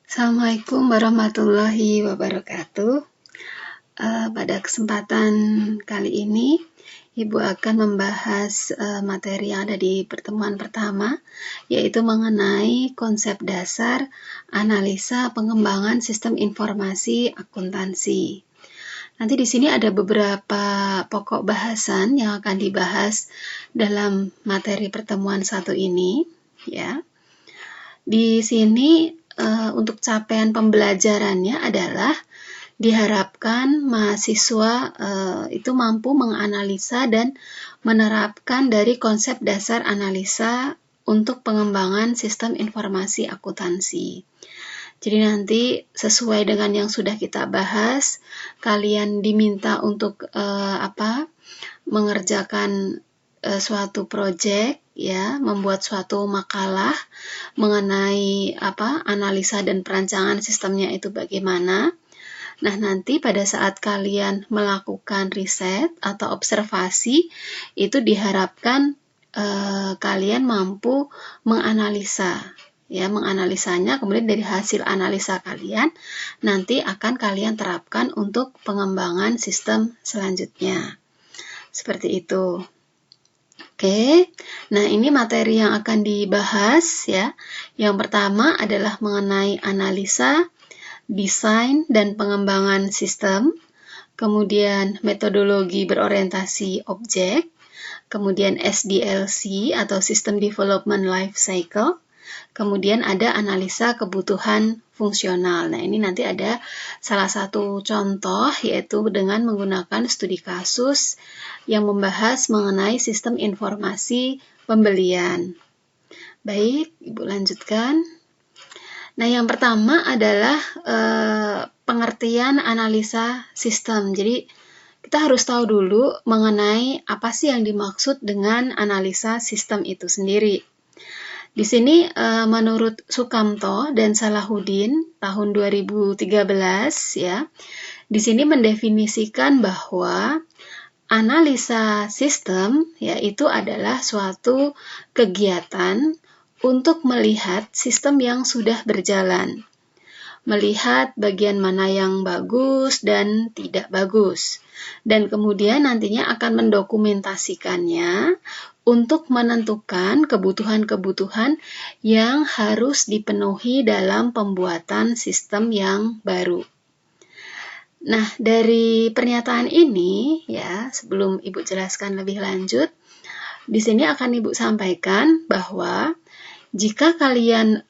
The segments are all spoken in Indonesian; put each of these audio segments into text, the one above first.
Assalamualaikum warahmatullahi wabarakatuh. Pada kesempatan kali ini, Ibu akan membahas materi yang ada di pertemuan pertama, yaitu mengenai konsep dasar analisa pengembangan sistem informasi akuntansi. Nanti di sini ada beberapa pokok bahasan yang akan dibahas dalam materi pertemuan satu ini, ya. Di sini untuk capaian pembelajarannya adalah diharapkan mahasiswa itu mampu menganalisa dan menerapkan dari konsep dasar analisa untuk pengembangan sistem informasi akuntansi. Jadi nanti sesuai dengan yang sudah kita bahas, kalian diminta untuk mengerjakan suatu proyek, ya, membuat suatu makalah mengenai analisa dan perancangan sistemnya itu bagaimana. Nah, nanti pada saat kalian melakukan riset atau observasi, itu diharapkan kalian mampu menganalisa, ya, menganalisanya, kemudian dari hasil analisa kalian nanti akan kalian terapkan untuk pengembangan sistem selanjutnya. Seperti itu. Oke, nah ini materi yang akan dibahas, ya. Yang pertama adalah mengenai analisa, desain, dan pengembangan sistem, kemudian metodologi berorientasi objek, kemudian SDLC atau System Development Life Cycle, kemudian ada analisa kebutuhan fungsional. Nah, ini nanti ada salah satu contoh, yaitu dengan menggunakan studi kasus yang membahas mengenai sistem informasi pembelian. Baik, Ibu lanjutkan. Nah, yang pertama adalah pengertian analisa sistem. Jadi, kita harus tahu dulu mengenai apa sih yang dimaksud dengan analisa sistem itu sendiri. Di sini menurut Sukamto dan Salahuddin tahun 2013, ya. Di sini mendefinisikan bahwa analisa sistem yaitu adalah suatu kegiatan untuk melihat sistem yang sudah berjalan, melihat bagian mana yang bagus dan tidak bagus, dan kemudian nantinya akan mendokumentasikannya untuk menentukan kebutuhan-kebutuhan yang harus dipenuhi dalam pembuatan sistem yang baru. Nah, dari pernyataan ini, ya, sebelum Ibu jelaskan lebih lanjut, di sini akan Ibu sampaikan bahwa jika kalian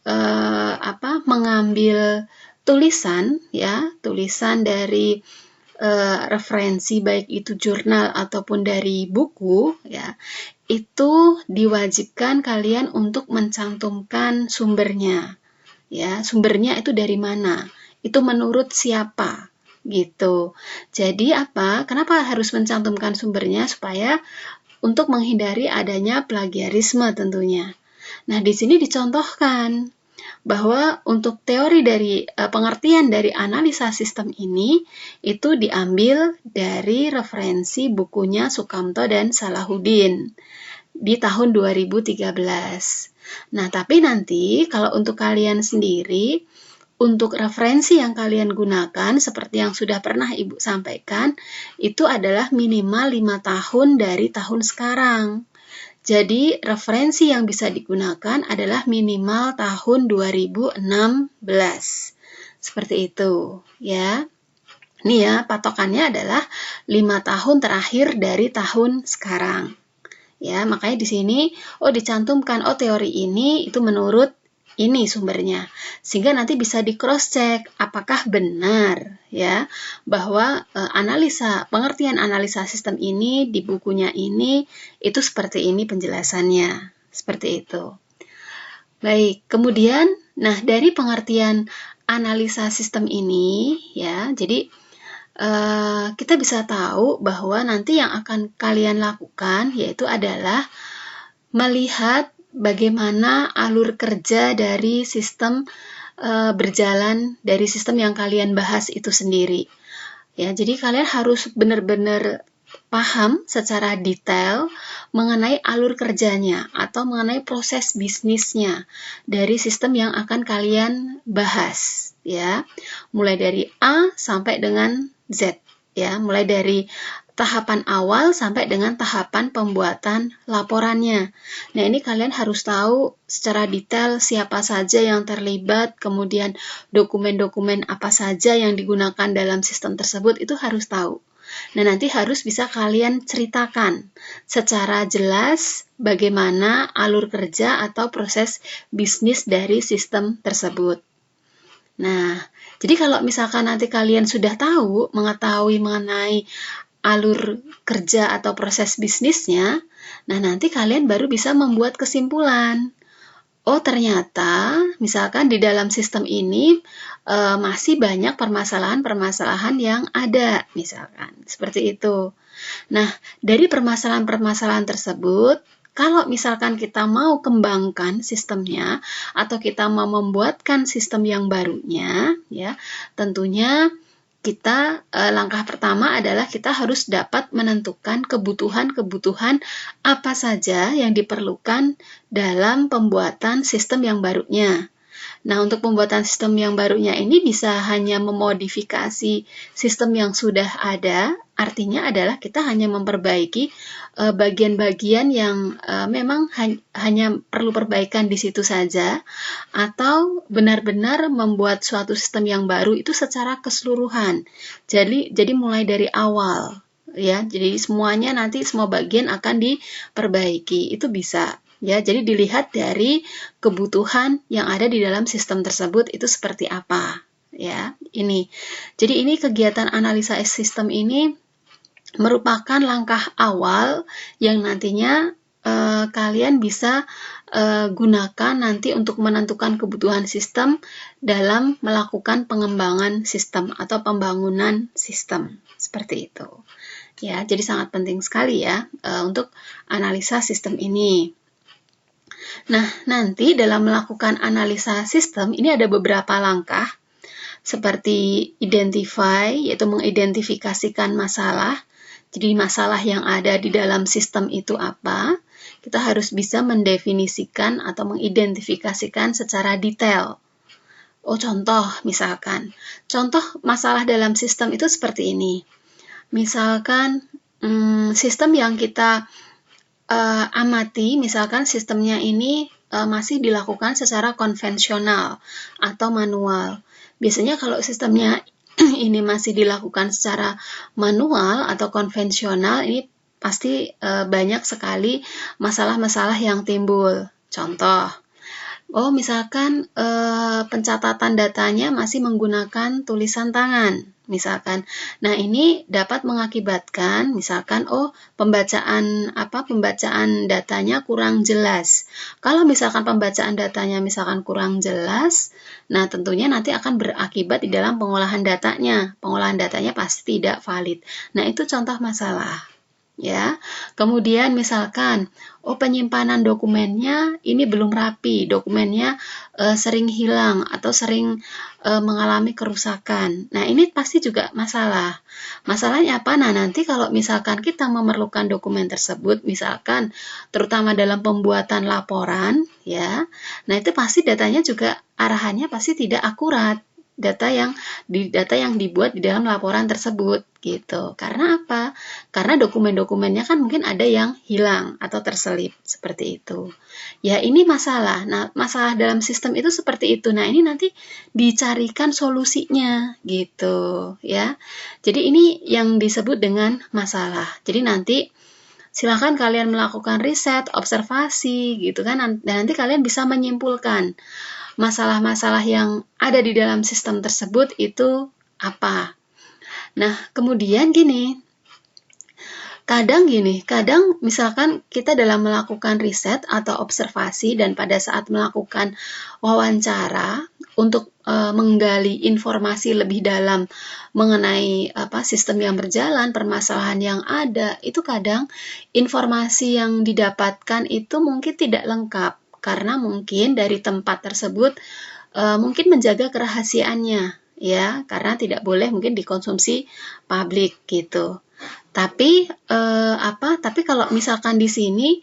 mengambil tulisan, ya, tulisan dari referensi baik itu jurnal ataupun dari buku, ya, itu diwajibkan kalian untuk mencantumkan sumbernya, ya, sumbernya itu dari mana, itu menurut siapa, gitu. Jadi kenapa harus mencantumkan sumbernya? Supaya untuk menghindari adanya plagiarisme tentunya. Nah, di sini dicontohkan bahwa untuk teori dari pengertian dari analisa sistem ini itu diambil dari referensi bukunya Sukamto dan Salahuddin di tahun 2013. Nah, tapi nanti kalau untuk kalian sendiri, untuk referensi yang kalian gunakan, seperti yang sudah pernah Ibu sampaikan, itu adalah minimal 5 tahun dari tahun sekarang. Jadi, referensi yang bisa digunakan adalah minimal tahun 2016. Seperti itu, ya. Ini ya, patokannya adalah 5 tahun terakhir dari tahun sekarang. Ya, makanya di sini dicantumkan teori ini itu menurut ini sumbernya, sehingga nanti bisa di cross check apakah benar, ya, bahwa pengertian analisa sistem ini di bukunya ini itu seperti ini penjelasannya, seperti itu. Baik, kemudian dari pengertian analisa sistem ini, ya, jadi kita bisa tahu bahwa nanti yang akan kalian lakukan yaitu adalah melihat bagaimana alur kerja dari sistem berjalan dari sistem yang kalian bahas itu sendiri. Ya, jadi kalian harus benar-benar paham secara detail mengenai alur kerjanya atau mengenai proses bisnisnya dari sistem yang akan kalian bahas, ya. Mulai dari A sampai dengan Z, ya. Mulai dari tahapan awal sampai dengan tahapan pembuatan laporannya. Nah, ini kalian harus tahu secara detail siapa saja yang terlibat, kemudian dokumen-dokumen apa saja yang digunakan dalam sistem tersebut, itu harus tahu. Nah, nanti harus bisa kalian ceritakan secara jelas bagaimana alur kerja atau proses bisnis dari sistem tersebut. Nah, jadi kalau misalkan nanti kalian sudah mengetahui mengenai alur kerja atau proses bisnisnya, nah nanti kalian baru bisa membuat kesimpulan. Oh, ternyata misalkan di dalam sistem ini masih banyak permasalahan-permasalahan yang ada, misalkan seperti itu. Nah, dari permasalahan-permasalahan tersebut, kalau misalkan kita mau kembangkan sistemnya atau kita mau membuatkan sistem yang barunya, ya, tentunya kita langkah pertama adalah kita harus dapat menentukan kebutuhan-kebutuhan apa saja yang diperlukan dalam pembuatan sistem yang barunya. Nah, untuk pembuatan sistem yang barunya ini bisa hanya memodifikasi sistem yang sudah ada, artinya adalah kita hanya memperbaiki bagian-bagian yang memang hanya perlu perbaikan di situ saja, atau benar-benar membuat suatu sistem yang baru itu secara keseluruhan. Jadi mulai dari awal, ya. Jadi semuanya nanti semua bagian akan diperbaiki, itu bisa. Ya, jadi dilihat dari kebutuhan yang ada di dalam sistem tersebut itu seperti apa, ya. Ini. Jadi ini kegiatan analisa sistem ini merupakan langkah awal yang nantinya kalian bisa gunakan nanti untuk menentukan kebutuhan sistem dalam melakukan pengembangan sistem atau pembangunan sistem. Seperti itu. Ya, jadi sangat penting sekali ya untuk analisa sistem ini. Nah, nanti dalam melakukan analisa sistem, ini ada beberapa langkah, seperti identify, yaitu mengidentifikasikan masalah. Jadi masalah yang ada di dalam sistem itu apa? Kita harus bisa mendefinisikan atau mengidentifikasikan secara detail. Oh, contoh misalkan. Contoh masalah dalam sistem itu seperti ini. Misalkan sistem yang kita amati, misalkan sistemnya ini masih dilakukan secara konvensional atau manual. Biasanya kalau sistemnya ini masih dilakukan secara manual atau konvensional, ini pasti banyak sekali masalah-masalah yang timbul. Contoh, misalkan pencatatan datanya masih menggunakan tulisan tangan, misalkan. Nah, ini dapat mengakibatkan misalkan pembacaan datanya kurang jelas. Kalau misalkan pembacaan datanya misalkan kurang jelas, nah tentunya nanti akan berakibat di dalam pengolahan datanya. Pengolahan datanya pasti tidak valid. Nah, itu contoh masalah. Ya, kemudian misalkan penyimpanan dokumennya ini belum rapi, dokumennya sering hilang atau sering mengalami kerusakan. Nah, ini pasti juga masalah. Masalahnya apa? Nah, nanti kalau misalkan kita memerlukan dokumen tersebut, misalkan terutama dalam pembuatan laporan, ya, nah itu pasti datanya juga arahannya pasti tidak akurat. Data yang dibuat di dalam laporan tersebut gitu. Karena apa? Karena dokumen-dokumennya kan mungkin ada yang hilang atau terselip seperti itu. Ya, ini masalah. Nah, masalah dalam sistem itu seperti itu. Nah, ini nanti dicarikan solusinya gitu ya. Jadi ini yang disebut dengan masalah. Jadi nanti silakan kalian melakukan riset, observasi gitu kan, dan nanti kalian bisa menyimpulkan masalah-masalah yang ada di dalam sistem tersebut itu apa. Nah, kemudian kadang misalkan kita dalam melakukan riset atau observasi dan pada saat melakukan wawancara untuk menggali informasi lebih dalam mengenai sistem yang berjalan, permasalahan yang ada, itu kadang informasi yang didapatkan itu mungkin tidak lengkap karena mungkin dari tempat tersebut mungkin menjaga kerahasiaannya ya, karena tidak boleh mungkin dikonsumsi publik gitu. Tapi tapi kalau misalkan di sini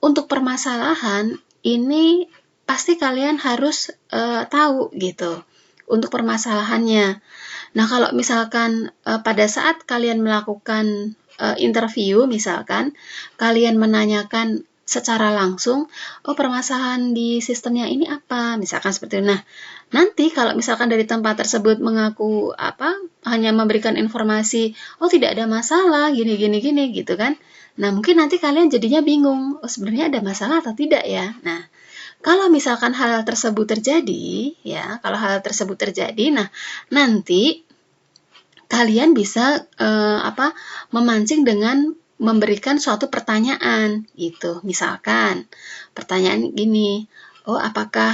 untuk permasalahan ini pasti kalian harus tahu gitu untuk permasalahannya. Nah, kalau misalkan pada saat kalian melakukan interview, misalkan kalian menanyakan secara langsung, oh permasalahan di sistemnya ini apa, misalkan seperti itu. Nah, nanti kalau misalkan dari tempat tersebut mengaku hanya memberikan informasi, oh tidak ada masalah, gini gitu kan. Nah, mungkin nanti kalian jadinya bingung, oh sebenarnya ada masalah atau tidak ya. Nah, kalau misalkan hal tersebut terjadi, ya, nah nanti kalian bisa memancing dengan memberikan suatu pertanyaan gitu. Misalkan pertanyaan gini, oh apakah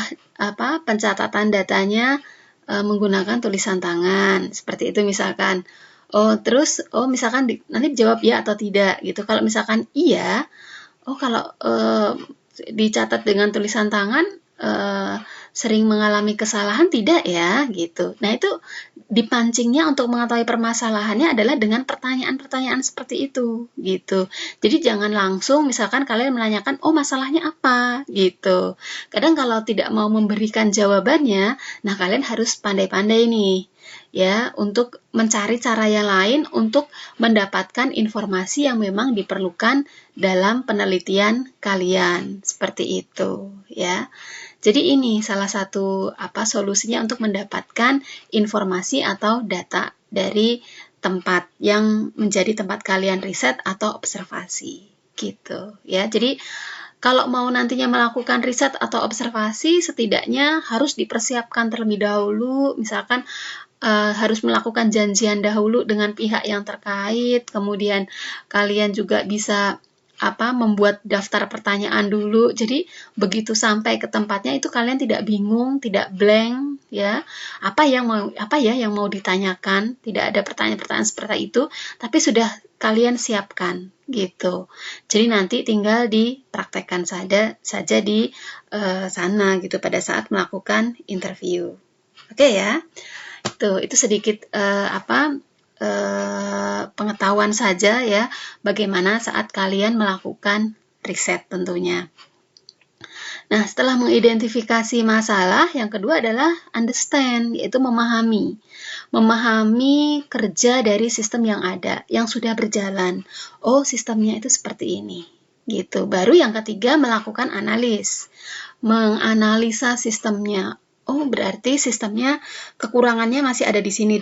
pencatatan datanya menggunakan tulisan tangan, seperti itu misalkan. Oh terus misalkan nanti dijawab ya atau tidak gitu. Kalau misalkan iya, kalau dicatat dengan tulisan tangan sering mengalami kesalahan tidak ya gitu. Nah, itu dipancingnya untuk mengetahui permasalahannya adalah dengan pertanyaan-pertanyaan seperti itu gitu. Jadi jangan langsung misalkan kalian menanyakan oh masalahnya apa gitu. Kadang kalau tidak mau memberikan jawabannya, nah kalian harus pandai-pandai nih ya untuk mencari cara yang lain untuk mendapatkan informasi yang memang diperlukan dalam penelitian kalian. Seperti itu ya. Jadi ini salah satu solusinya untuk mendapatkan informasi atau data dari tempat yang menjadi tempat kalian riset atau observasi gitu ya. Jadi kalau mau nantinya melakukan riset atau observasi setidaknya harus dipersiapkan terlebih dahulu, misalkan harus melakukan janjian dahulu dengan pihak yang terkait, kemudian kalian juga bisa membuat daftar pertanyaan dulu. Jadi begitu sampai ke tempatnya itu kalian tidak bingung, tidak blank ya. Apa yang mau ditanyakan? Tidak ada pertanyaan-pertanyaan seperti itu, tapi sudah kalian siapkan gitu. Jadi nanti tinggal dipraktekkan saja di sana gitu pada saat melakukan interview. Oke ya. Itu sedikit pengetahuan saja ya bagaimana saat kalian melakukan riset tentunya. Nah, setelah mengidentifikasi masalah, yang kedua adalah understand, yaitu memahami. Memahami kerja dari sistem yang ada, yang sudah berjalan. Oh, sistemnya itu seperti ini. Gitu. Baru yang ketiga melakukan analis. Menganalisa sistemnya. Oh, berarti sistemnya kekurangannya masih ada di sini.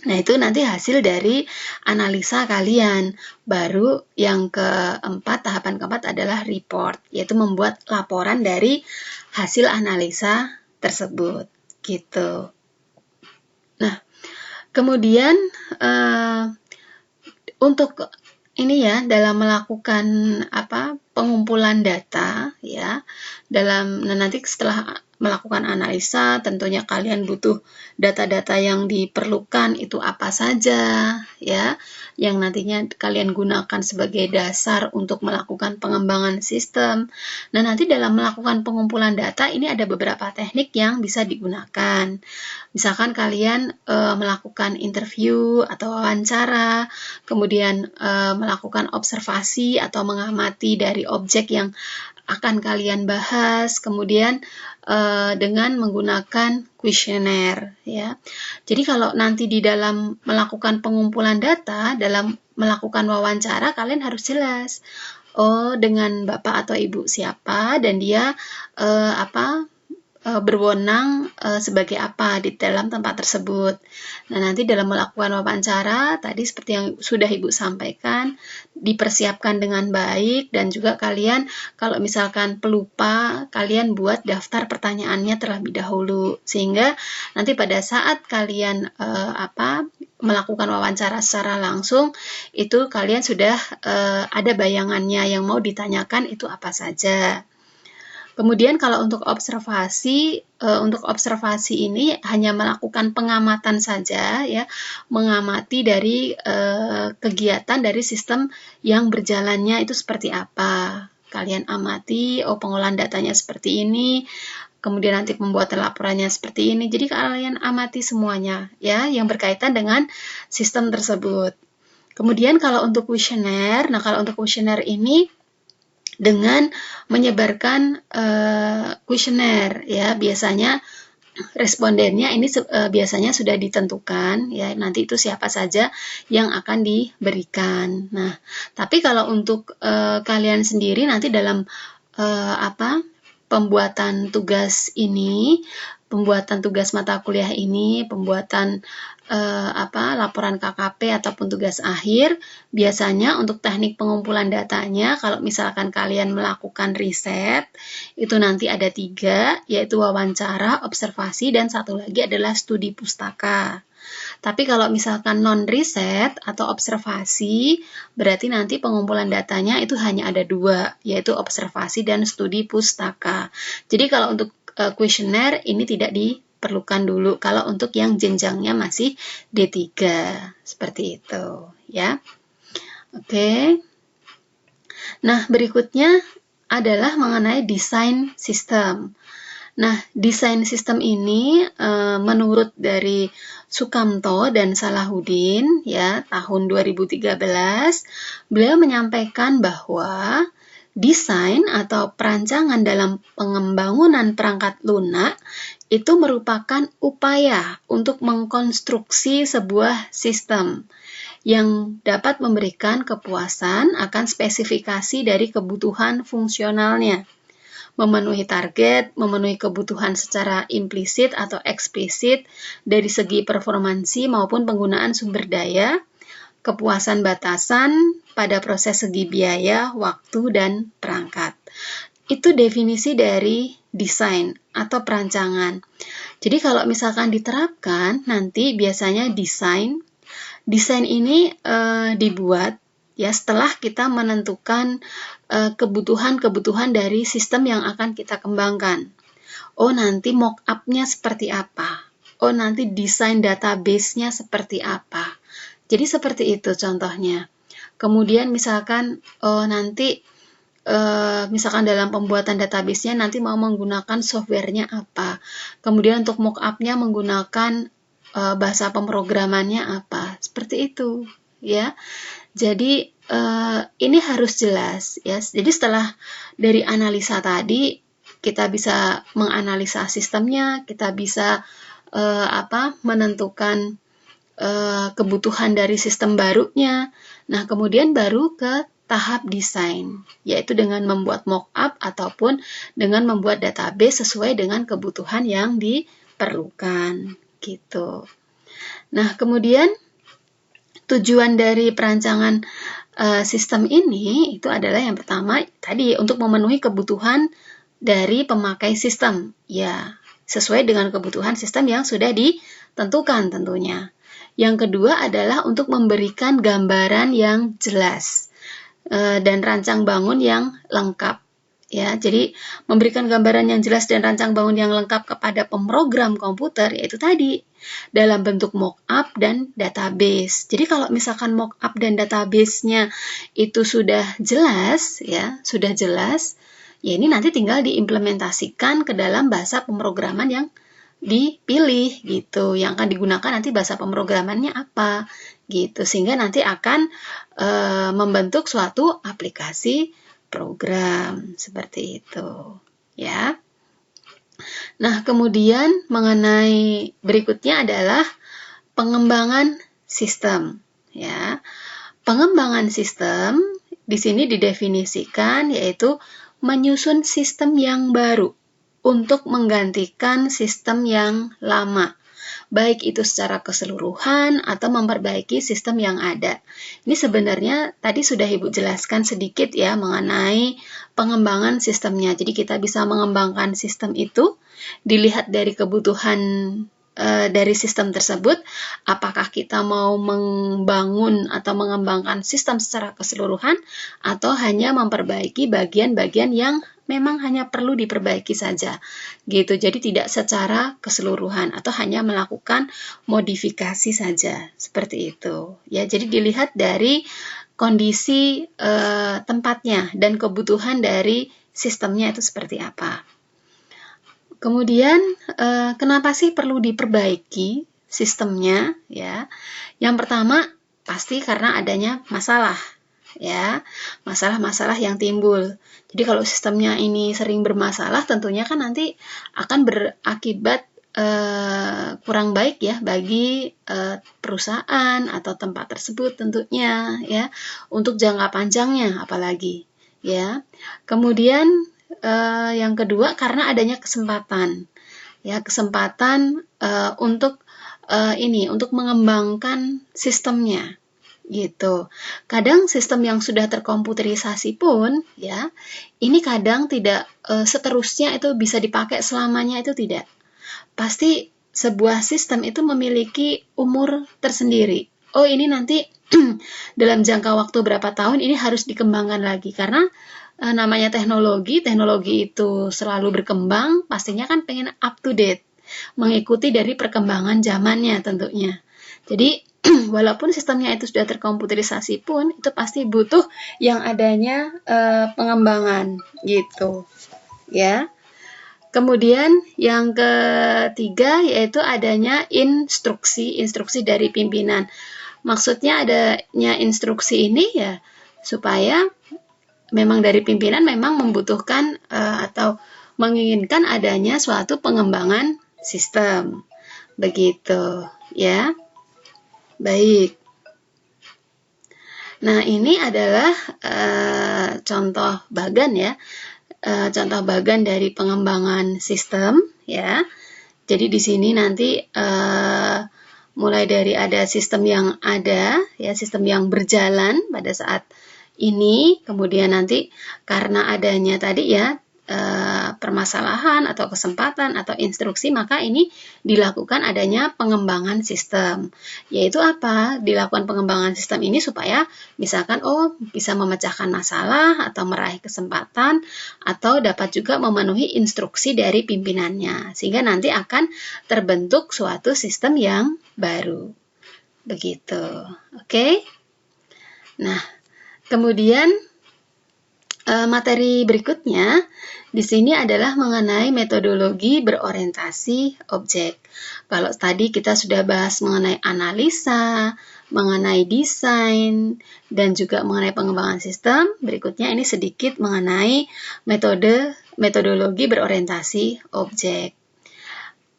Nah, itu nanti hasil dari analisa kalian. Baru yang tahapan keempat adalah report, yaitu membuat laporan dari hasil analisa tersebut. Gitu. Nah, kemudian untuk ini ya, dalam melakukan pengumpulan data ya, nanti setelah melakukan analisa, tentunya kalian butuh data-data yang diperlukan itu apa saja ya, yang nantinya kalian gunakan sebagai dasar untuk melakukan pengembangan sistem. Nah, nanti dalam melakukan pengumpulan data ini ada beberapa teknik yang bisa digunakan. Misalkan kalian melakukan interview atau wawancara, kemudian melakukan observasi atau mengamati dari objek yang akan kalian bahas, kemudian dengan menggunakan kuesioner ya. Jadi kalau nanti di dalam melakukan pengumpulan data, dalam melakukan wawancara, kalian harus jelas. Oh, dengan Bapak atau Ibu siapa dan dia berwenang sebagai apa di dalam tempat tersebut. Nah, nanti dalam melakukan wawancara, tadi seperti yang sudah Ibu sampaikan, dipersiapkan dengan baik dan juga kalian kalau misalkan pelupa, kalian buat daftar pertanyaannya terlebih dahulu. Sehingga nanti pada saat kalian melakukan wawancara secara langsung, itu kalian sudah ada bayangannya yang mau ditanyakan itu apa saja. Kemudian kalau untuk observasi ini hanya melakukan pengamatan saja ya, mengamati dari kegiatan dari sistem yang berjalannya itu seperti apa. Kalian amati, oh pengolahan datanya seperti ini, kemudian nanti pembuatan laporannya seperti ini. Jadi kalian amati semuanya ya yang berkaitan dengan sistem tersebut. Kemudian kalau untuk kuesioner, nah kalau untuk kuesioner ini dengan menyebarkan kuesioner ya, biasanya respondennya ini biasanya sudah ditentukan ya, nanti itu siapa saja yang akan diberikan. Nah, tapi kalau untuk kalian sendiri nanti dalam pembuatan tugas ini, pembuatan tugas mata kuliah ini, pembuatan laporan KKP ataupun tugas akhir, biasanya untuk teknik pengumpulan datanya, kalau misalkan kalian melakukan riset, itu nanti ada 3, yaitu wawancara, observasi, dan satu lagi adalah studi pustaka. Tapi kalau misalkan non-riset atau observasi, berarti nanti pengumpulan datanya itu hanya ada 2, yaitu observasi dan studi pustaka. Jadi kalau untuk kuesioner ini tidak diperlukan dulu kalau untuk yang jenjangnya masih D3, seperti itu ya. Oke. Nah, berikutnya adalah mengenai desain sistem. Nah, desain sistem ini menurut dari Sukamto dan Salahuddin ya, tahun 2013, beliau menyampaikan bahwa desain atau perancangan dalam pengembangan perangkat lunak itu merupakan upaya untuk mengkonstruksi sebuah sistem yang dapat memberikan kepuasan akan spesifikasi dari kebutuhan fungsionalnya, memenuhi target, memenuhi kebutuhan secara implisit atau eksplisit dari segi performansi maupun penggunaan sumber daya, kepuasan batasan pada proses segi biaya, waktu, dan perangkat. Itu definisi dari desain atau perancangan. Jadi kalau misalkan diterapkan, nanti biasanya desain ini dibuat ya setelah kita menentukan kebutuhan-kebutuhan dari sistem yang akan kita kembangkan. Oh, nanti mock-up-nya seperti apa? Oh, nanti desain database-nya seperti apa? Jadi seperti itu contohnya. Kemudian misalkan nanti misalkan dalam pembuatan database-nya nanti mau menggunakan software-nya apa. Kemudian untuk mock-up-nya menggunakan bahasa pemrogramannya apa. Seperti itu ya. Jadi ini harus jelas ya. Jadi setelah dari analisa tadi kita bisa menganalisa sistemnya, kita bisa menentukan kebutuhan dari sistem barunya. Nah, kemudian baru ke tahap desain, yaitu dengan membuat mock-up ataupun dengan membuat database sesuai dengan kebutuhan yang diperlukan, gitu. Nah, kemudian tujuan dari perancangan sistem ini itu adalah yang pertama tadi untuk memenuhi kebutuhan dari pemakai sistem, ya, sesuai dengan kebutuhan sistem yang sudah ditentukan tentunya. Yang kedua adalah untuk memberikan gambaran yang jelas dan rancang bangun yang lengkap. Ya, jadi memberikan gambaran yang jelas dan rancang bangun yang lengkap kepada pemrogram komputer yaitu tadi dalam bentuk mock-up dan database. Jadi kalau misalkan mock-up dan database-nya itu sudah jelas, ya ini nanti tinggal diimplementasikan ke dalam bahasa pemrograman yang dipilih gitu, yang akan digunakan nanti bahasa pemrogramannya apa gitu, sehingga nanti akan membentuk suatu aplikasi program seperti itu ya. Nah, kemudian mengenai berikutnya adalah pengembangan sistem ya. Pengembangan sistem di sini didefinisikan yaitu menyusun sistem yang baru untuk menggantikan sistem yang lama, baik itu secara keseluruhan atau memperbaiki sistem yang ada. Ini sebenarnya tadi sudah Ibu jelaskan sedikit ya mengenai pengembangan sistemnya. Jadi kita bisa mengembangkan sistem itu, dilihat dari kebutuhan dari sistem tersebut, apakah kita mau membangun atau mengembangkan sistem secara keseluruhan atau hanya memperbaiki bagian-bagian yang memang hanya perlu diperbaiki saja gitu. Jadi tidak secara keseluruhan atau hanya melakukan modifikasi saja seperti itu ya. Jadi dilihat dari kondisi tempatnya dan kebutuhan dari sistemnya itu seperti apa. Kemudian kenapa sih perlu diperbaiki sistemnya ya? Yang pertama pasti karena adanya masalah ya, masalah-masalah yang timbul. Jadi kalau sistemnya ini sering bermasalah, tentunya kan nanti akan berakibat kurang baik ya bagi perusahaan atau tempat tersebut tentunya ya, untuk jangka panjangnya apalagi ya. Kemudian yang kedua karena adanya kesempatan ya, kesempatan untuk untuk mengembangkan sistemnya gitu. Kadang sistem yang sudah terkomputerisasi pun ya, ini kadang tidak seterusnya itu bisa dipakai selamanya, itu tidak. Pasti sebuah sistem itu memiliki umur tersendiri. Oh, ini nanti dalam jangka waktu berapa tahun ini harus dikembangkan lagi, karena namanya teknologi itu selalu berkembang, pastinya kan pengen up to date, mengikuti dari perkembangan zamannya tentunya. Jadi walaupun sistemnya itu sudah terkomputerisasi pun, itu pasti butuh yang adanya pengembangan gitu ya. Kemudian yang ketiga yaitu adanya instruksi dari pimpinan. Maksudnya adanya instruksi ini ya supaya memang dari pimpinan memang membutuhkan atau menginginkan adanya suatu pengembangan sistem. Begitu ya. Baik. Nah, ini adalah contoh bagan ya. Contoh bagan dari pengembangan sistem ya. Jadi di sini nanti mulai dari ada sistem yang ada ya, sistem yang berjalan pada saat ini, kemudian nanti karena adanya tadi ya permasalahan atau kesempatan atau instruksi, maka ini dilakukan adanya pengembangan sistem. Yaitu apa? Dilakukan pengembangan sistem ini supaya misalkan bisa memecahkan masalah atau meraih kesempatan, atau dapat juga memenuhi instruksi dari pimpinannya, sehingga nanti akan terbentuk suatu sistem yang baru. Begitu. Oke? Nah, kemudian materi berikutnya di sini adalah mengenai metodologi berorientasi objek. Kalau tadi kita sudah bahas mengenai analisa, mengenai desain, dan juga mengenai pengembangan sistem, berikutnya ini sedikit mengenai metodologi berorientasi objek.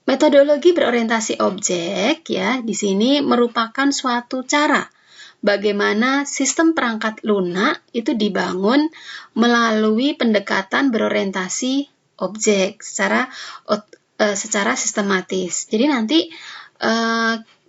Metodologi berorientasi objek ya, di sini merupakan suatu cara bagaimana sistem perangkat lunak itu dibangun melalui pendekatan berorientasi objek secara sistematis. Jadi nanti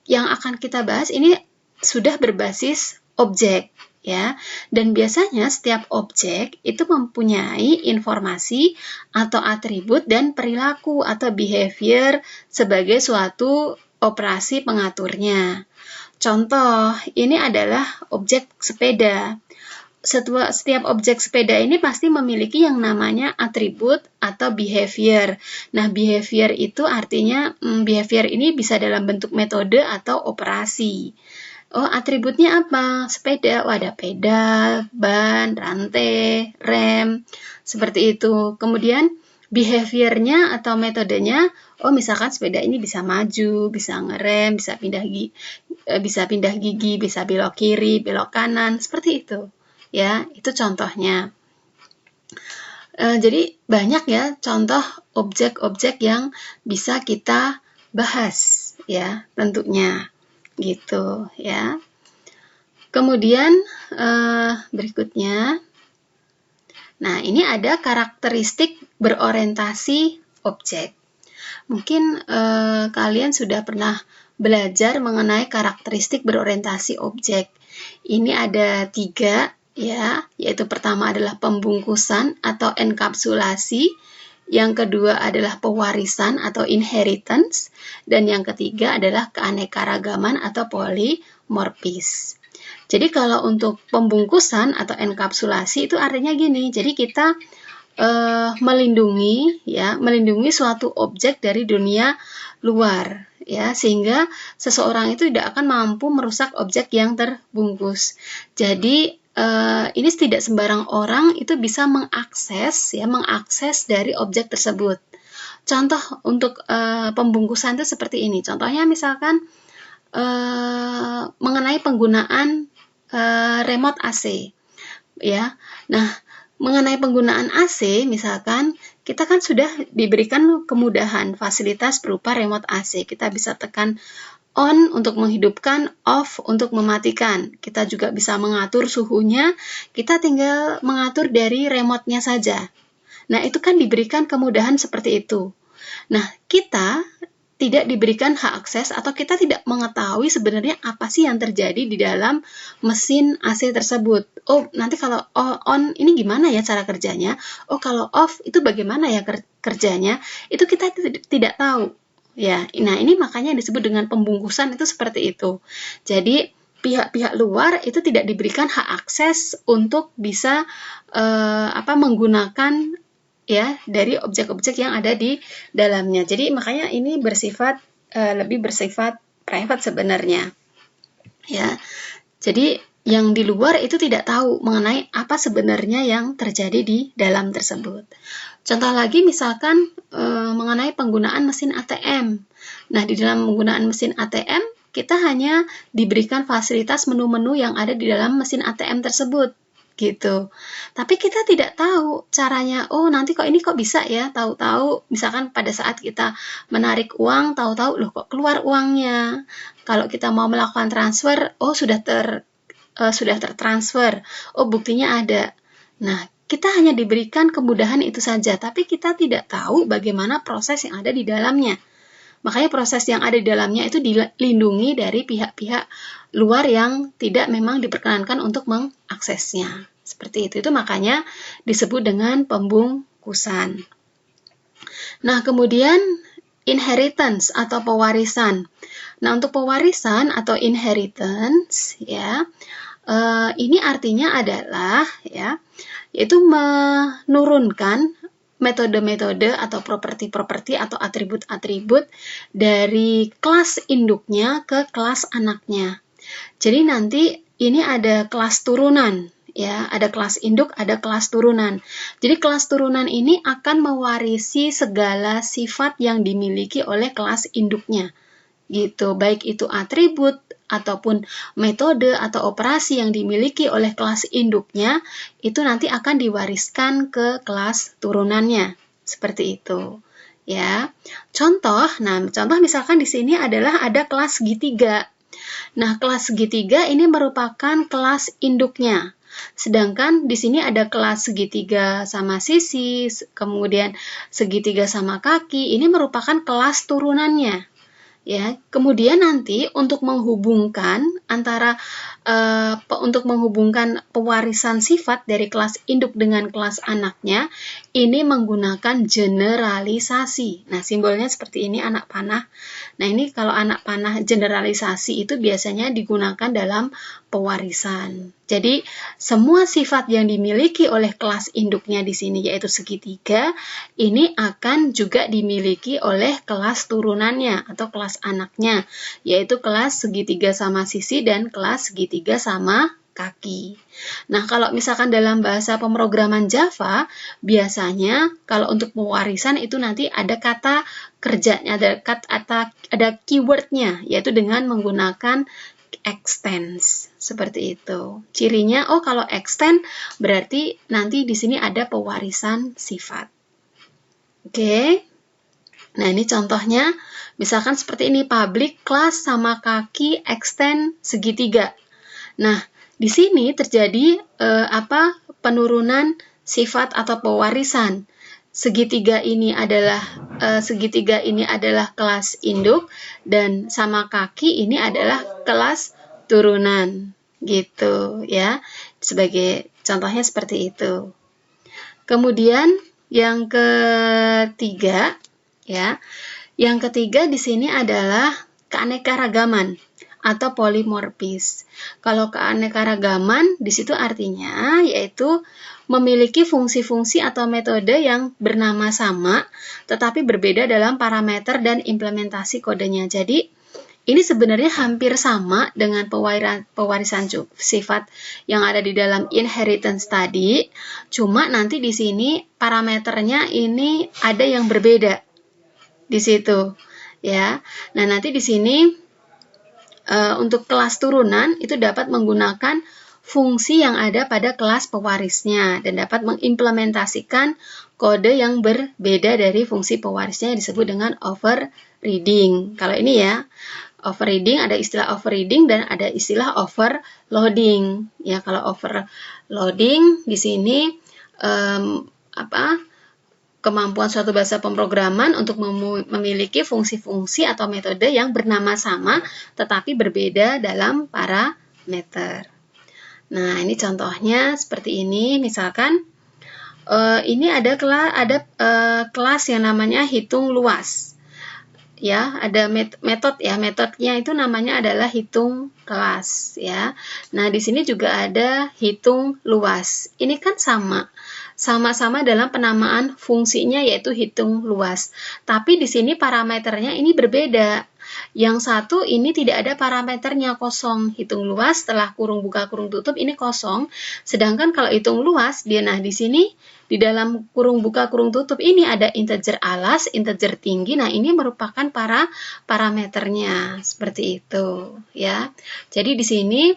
yang akan kita bahas ini sudah berbasis objek ya, dan biasanya setiap objek itu mempunyai informasi atau atribut dan perilaku atau behavior sebagai suatu operasi pengaturnya. Contoh, ini adalah objek sepeda. Setiap objek sepeda ini pasti memiliki yang namanya atribut atau behavior. Nah, behavior itu artinya, behavior ini bisa dalam bentuk metode atau operasi. Oh, atributnya apa? Sepeda, ada pedal, ban, rantai, rem, seperti itu. Kemudian, behaviornya atau metodenya, misalkan sepeda ini bisa maju, bisa ngerem, bisa pindah gigi, bisa belok kiri, belok kanan, seperti itu. Ya, itu contohnya. Jadi banyak ya contoh objek-objek yang bisa kita bahas ya, tentunya gitu ya. Kemudian berikutnya, nah ini ada karakteristik berorientasi objek. Mungkin kalian sudah pernah belajar mengenai karakteristik berorientasi objek. Ini ada 3 ya, yaitu pertama adalah pembungkusan atau enkapsulasi, yang kedua adalah pewarisan atau inheritance, dan yang ketiga adalah keanekaragaman atau polimorfis. Jadi kalau untuk pembungkusan atau enkapsulasi itu artinya gini, jadi kita melindungi suatu objek dari dunia luar ya, sehingga seseorang itu tidak akan mampu merusak objek yang terbungkus. Jadi ini tidak sembarang orang itu bisa mengakses dari objek tersebut. contoh untuk pembungkusan itu seperti ini. Contohnya misalkan mengenai penggunaan remote AC, ya. Nah, mengenai penggunaan AC, misalkan kita kan sudah diberikan kemudahan fasilitas berupa remote AC. Kita bisa tekan on untuk menghidupkan, off untuk mematikan. Kita juga bisa mengatur suhunya, kita tinggal mengatur dari remote-nya saja. Nah, itu kan diberikan kemudahan seperti itu. Nah, kita tidak diberikan hak akses atau kita tidak mengetahui sebenarnya apa sih yang terjadi di dalam mesin AC tersebut. Oh, nanti kalau on ini gimana ya cara kerjanya? Oh, kalau off itu bagaimana ya kerjanya? Itu kita tidak tahu. Ya, nah ini makanya disebut dengan pembungkusan itu seperti itu. Jadi pihak-pihak luar itu tidak diberikan hak akses untuk bisa menggunakan ya dari objek-objek yang ada di dalamnya. Jadi makanya ini lebih bersifat private sebenarnya. Ya. Jadi yang di luar itu tidak tahu mengenai apa sebenarnya yang terjadi di dalam tersebut. Contoh lagi misalkan mengenai penggunaan mesin ATM. Nah, di dalam penggunaan mesin ATM, kita hanya diberikan fasilitas menu-menu yang ada di dalam mesin ATM tersebut. Gitu. Tapi kita tidak tahu caranya, oh nanti kok ini kok bisa ya, tahu-tahu misalkan pada saat kita menarik uang, tahu-tahu loh kok keluar uangnya. Kalau kita mau melakukan transfer, oh sudah tertransfer, oh buktinya ada. Nah, kita hanya diberikan kemudahan itu saja, tapi kita tidak tahu bagaimana proses yang ada di dalamnya. Makanya proses yang ada di dalamnya itu dilindungi dari pihak-pihak luar yang tidak memang diperkenankan untuk mengaksesnya. Seperti itu makanya disebut dengan pembungkusan. Nah, kemudian inheritance atau pewarisan. Nah, untuk pewarisan atau inheritance ya, ini artinya adalah ya, yaitu menurunkan metode-metode atau properti-properti atau atribut-atribut dari kelas induknya ke kelas anaknya. Jadi nanti ini ada kelas turunan, ya, ada kelas induk, ada kelas turunan. Jadi kelas turunan ini akan mewarisi segala sifat yang dimiliki oleh kelas induknya. Gitu, baik itu atribut ataupun metode atau operasi yang dimiliki oleh kelas induknya itu nanti akan diwariskan ke kelas turunannya. Seperti itu. Ya. Contoh misalkan di sini adalah ada kelas segitiga. Nah, kelas segitiga ini merupakan kelas induknya. Sedangkan di sini ada kelas segitiga sama sisi, kemudian segitiga sama kaki, ini merupakan kelas turunannya. Ya, kemudian nanti untuk menghubungkan pewarisan sifat dari kelas induk dengan kelas anaknya, ini menggunakan generalisasi. Nah, simbolnya seperti ini anak panah. Nah, ini kalau anak panah generalisasi itu biasanya digunakan dalam pewarisan. Jadi, semua sifat yang dimiliki oleh kelas induknya di sini yaitu segitiga, ini akan juga dimiliki oleh kelas turunannya atau kelas anaknya, yaitu kelas segitiga sama sisi dan kelas segitiga sama kaki. Nah, kalau misalkan dalam bahasa pemrograman Java, biasanya kalau untuk pewarisan itu nanti ada kata kerjanya, ada keywordnya, yaitu dengan menggunakan extends, seperti itu. Cirinya, kalau extend berarti nanti di sini ada pewarisan sifat. Oke. Nah, ini contohnya, misalkan seperti ini, public class sama kaki extend segitiga. Nah, di sini terjadi penurunan sifat atau pewarisan. Segitiga ini adalah kelas induk dan sama kaki ini adalah kelas turunan, gitu ya. Sebagai contohnya seperti itu. Kemudian yang ketiga ya. Yang ketiga di sini adalah keanekaragaman atau polimorfis. Kalau keanekaragaman di situ artinya yaitu memiliki fungsi-fungsi atau metode yang bernama sama tetapi berbeda dalam parameter dan implementasi kodenya. Jadi ini sebenarnya hampir sama dengan pewarisan sifat yang ada di dalam inheritance tadi, cuma nanti di sini parameternya ini ada yang berbeda. di situ ya. Nah, nanti di sini untuk kelas turunan itu dapat menggunakan fungsi yang ada pada kelas pewarisnya dan dapat mengimplementasikan kode yang berbeda dari fungsi pewarisnya yang disebut dengan overriding. Kalau ini ya, overriding ada istilah overriding dan ada istilah overloading. Ya, kalau overloading di sini kemampuan suatu bahasa pemrograman untuk memiliki fungsi-fungsi atau metode yang bernama sama tetapi berbeda dalam parameter. Nah, ini contohnya seperti ini. Misalkan ini ada kelas yang namanya hitung luas. Ya, ada metode ya. Metodenya itu namanya adalah hitung kelas ya. Nah, di sini juga ada hitung luas. Ini kan sama-sama dalam penamaan fungsinya yaitu hitung luas. Tapi di sini parameternya ini berbeda. Yang satu ini tidak ada parameternya, kosong. Hitung luas setelah kurung buka kurung tutup ini kosong. Sedangkan kalau hitung luas di sini di dalam kurung buka kurung tutup ini ada integer alas, integer tinggi. Nah, ini merupakan parameternya seperti itu ya. Jadi di sini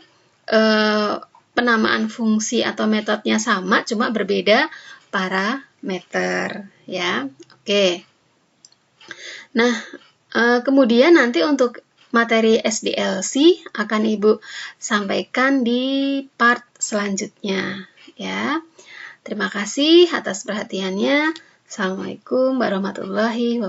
penamaan fungsi atau metodenya sama, cuma berbeda parameter ya. Oke. Nah, kemudian nanti untuk materi SDLC akan Ibu sampaikan di part selanjutnya ya. Terima kasih atas perhatiannya. Assalamualaikum warahmatullahi wabarakatuh.